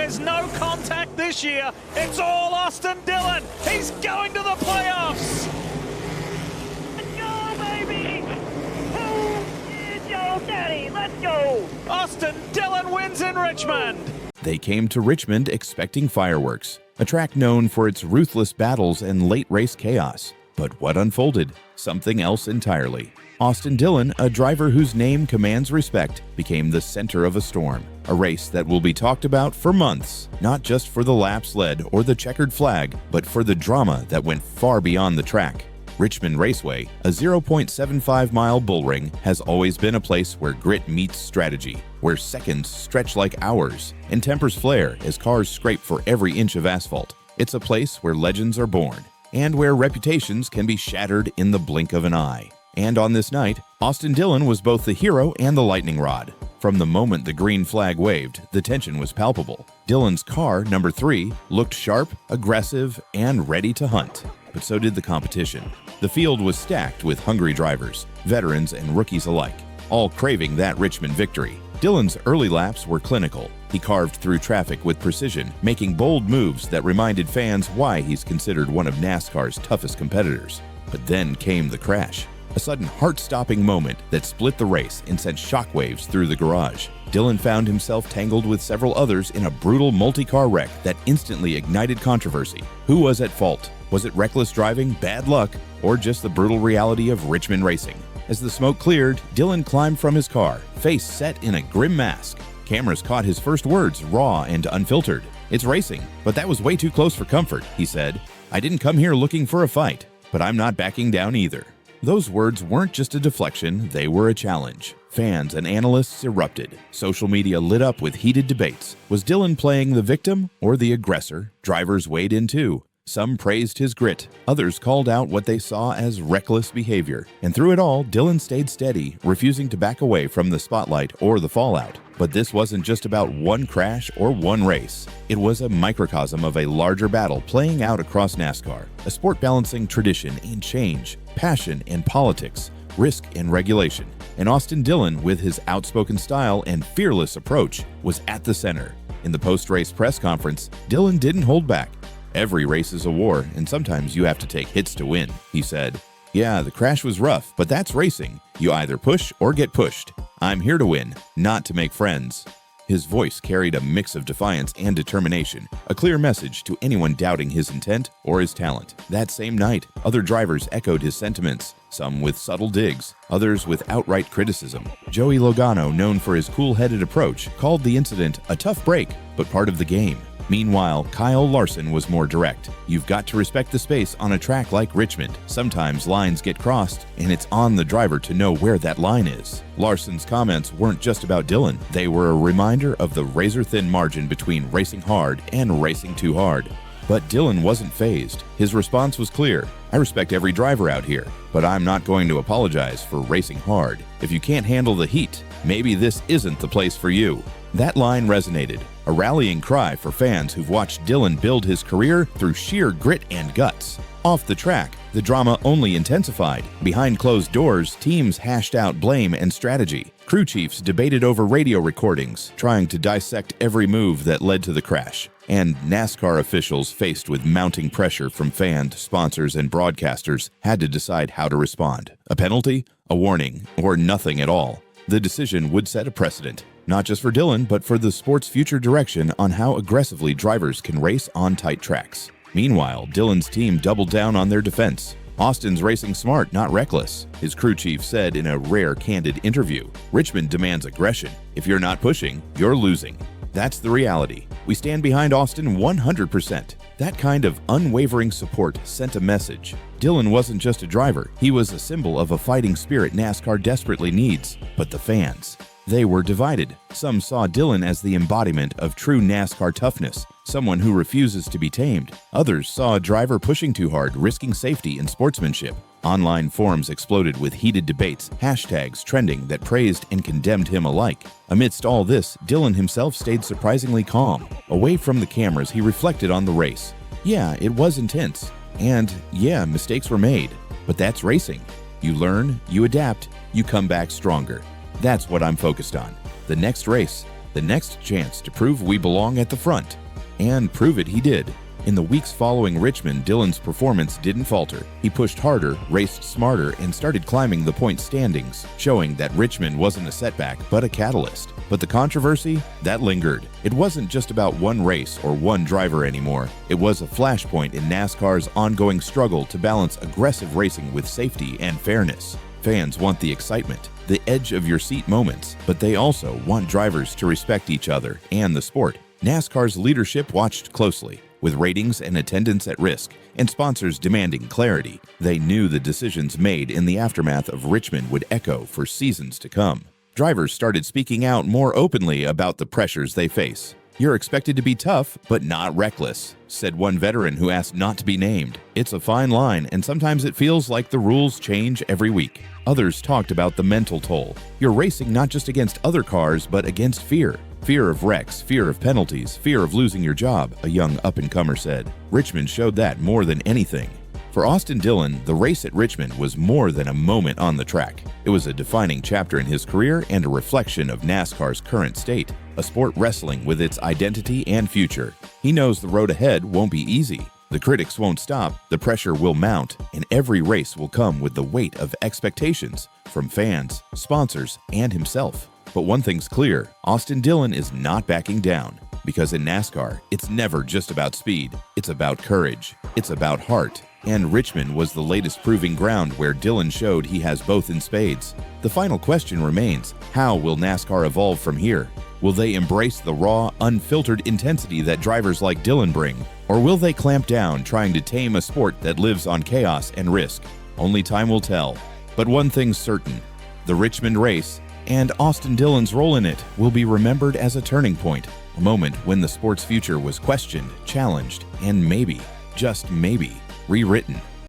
There's no contact this year. It's all Austin Dillon. He's going to the playoffs. Let's go, baby! Who is your daddy? Let's go! Austin Dillon wins in Richmond. They came to Richmond expecting fireworks, a track known for its ruthless battles and late race chaos. But what unfolded? Something else entirely. Austin Dillon, a driver whose name commands respect, became the center of a storm. A race that will be talked about for months, not just for the laps led or the checkered flag, but for the drama that went far beyond the track. Richmond Raceway, a 0.75-mile bullring, has always been a place where grit meets strategy, where seconds stretch like hours and tempers flare as cars scrape for every inch of asphalt. It's a place where legends are born and where reputations can be shattered in the blink of an eye. And on this night, Austin Dillon was both the hero and the lightning rod. From the moment the green flag waved, the tension was palpable. Dillon's car, number 3, looked sharp, aggressive, and ready to hunt. But so did the competition. The field was stacked with hungry drivers, veterans and rookies alike, all craving that Richmond victory. Dillon's early laps were clinical. He carved through traffic with precision, making bold moves that reminded fans why he's considered one of NASCAR's toughest competitors. But then came the crash. A sudden heart-stopping moment that split the race and sent shockwaves through the garage. Dillon found himself tangled with several others in a brutal multi-car wreck that instantly ignited controversy. Who was at fault? Was it reckless driving, bad luck, or just the brutal reality of Richmond racing? As the smoke cleared, Dillon climbed from his car, face set in a grim mask. Cameras caught his first words, raw and unfiltered. "It's racing, but that was way too close for comfort," he said. "I didn't come here looking for a fight, but I'm not backing down either." Those words weren't just a deflection, they were a challenge. Fans and analysts erupted. Social media lit up with heated debates. Was Dillon playing the victim or the aggressor? Drivers weighed in too. Some praised his grit, others called out what they saw as reckless behavior. And through it all, Dillon stayed steady, refusing to back away from the spotlight or the fallout. But this wasn't just about one crash or one race. It was a microcosm of a larger battle playing out across NASCAR, a sport balancing tradition and change, passion and politics, risk and regulation. And Austin Dillon, with his outspoken style and fearless approach, was at the center. In the post-race press conference, Dillon didn't hold back. "Every race is a war, and sometimes you have to take hits to win," he said. "Yeah, the crash was rough, but that's racing. You either push or get pushed. I'm here to win, not to make friends." His voice carried a mix of defiance and determination, a clear message to anyone doubting his intent or his talent. That same night, other drivers echoed his sentiments, some with subtle digs, others with outright criticism. Joey Logano, known for his cool-headed approach, called the incident a tough break, but part of the game. Meanwhile, Kyle Larson was more direct. "You've got to respect the space on a track like Richmond. Sometimes lines get crossed, and it's on the driver to know where that line is." Larson's comments weren't just about Dillon. They were a reminder of the razor-thin margin between racing hard and racing too hard. But Dillon wasn't fazed. His response was clear. "I respect every driver out here, but I'm not going to apologize for racing hard. If you can't handle the heat, maybe this isn't the place for you." That line resonated, a rallying cry for fans who've watched Dillon build his career through sheer grit and guts. Off the track, the drama only intensified. Behind closed doors, teams hashed out blame and strategy. Crew chiefs debated over radio recordings, trying to dissect every move that led to the crash. And NASCAR officials, faced with mounting pressure from fans, sponsors, and broadcasters, had to decide how to respond. A penalty, a warning, or nothing at all. The decision would set a precedent, not just for Dillon, but for the sport's future direction on how aggressively drivers can race on tight tracks. Meanwhile, Dillon's team doubled down on their defense. "Austin's racing smart, not reckless," his crew chief said in a rare candid interview. "Richmond demands aggression. If you're not pushing, you're losing." That's the reality. We stand behind Austin 100%. That kind of unwavering support sent a message. Dillon wasn't just a driver, he was a symbol of a fighting spirit NASCAR desperately needs. But the fans, they were divided. Some saw Dillon as the embodiment of true NASCAR toughness, someone who refuses to be tamed. Others saw a driver pushing too hard, risking safety and sportsmanship. Online forums exploded with heated debates, hashtags trending that praised and condemned him alike. Amidst all this, Dillon himself stayed surprisingly calm. Away from the cameras, he reflected on the race. Yeah, it was intense. And yeah, mistakes were made. But that's racing. You learn, you adapt, you come back stronger. That's what I'm focused on. The next race, the next chance to prove we belong at the front. And prove it he did. In the weeks following Richmond, Dillon's performance didn't falter. He pushed harder, raced smarter, and started climbing the point standings, showing that Richmond wasn't a setback, but a catalyst. But the controversy, that lingered. It wasn't just about one race or one driver anymore. It was a flashpoint in NASCAR's ongoing struggle to balance aggressive racing with safety and fairness. Fans want the excitement, the edge-of-your-seat moments, but they also want drivers to respect each other and the sport. NASCAR's leadership watched closely. With ratings and attendance at risk, and sponsors demanding clarity, they knew the decisions made in the aftermath of Richmond would echo for seasons to come. Drivers started speaking out more openly about the pressures they face. "You're expected to be tough, but not reckless," said one veteran who asked not to be named. "It's a fine line, and sometimes it feels like the rules change every week." Others talked about the mental toll. "You're racing not just against other cars, but against fear. Fear of wrecks, fear of penalties, fear of losing your job," a young up-and-comer said. Richmond showed that more than anything. For Austin Dillon, the race at Richmond was more than a moment on the track. It was a defining chapter in his career and a reflection of NASCAR's current state, a sport wrestling with its identity and future. He knows the road ahead won't be easy. The critics won't stop, the pressure will mount, and every race will come with the weight of expectations from fans, sponsors, and himself. But one thing's clear, Austin Dillon is not backing down. Because in NASCAR, it's never just about speed. It's about courage. It's about heart. And Richmond was the latest proving ground where Dillon showed he has both in spades. The final question remains, how will NASCAR evolve from here? Will they embrace the raw, unfiltered intensity that drivers like Dillon bring? Or will they clamp down, trying to tame a sport that lives on chaos and risk? Only time will tell. But one thing's certain, the Richmond race, and Austin Dillon's role in it, will be remembered as a turning point, a moment when the sport's future was questioned, challenged, and maybe, just maybe, rewritten.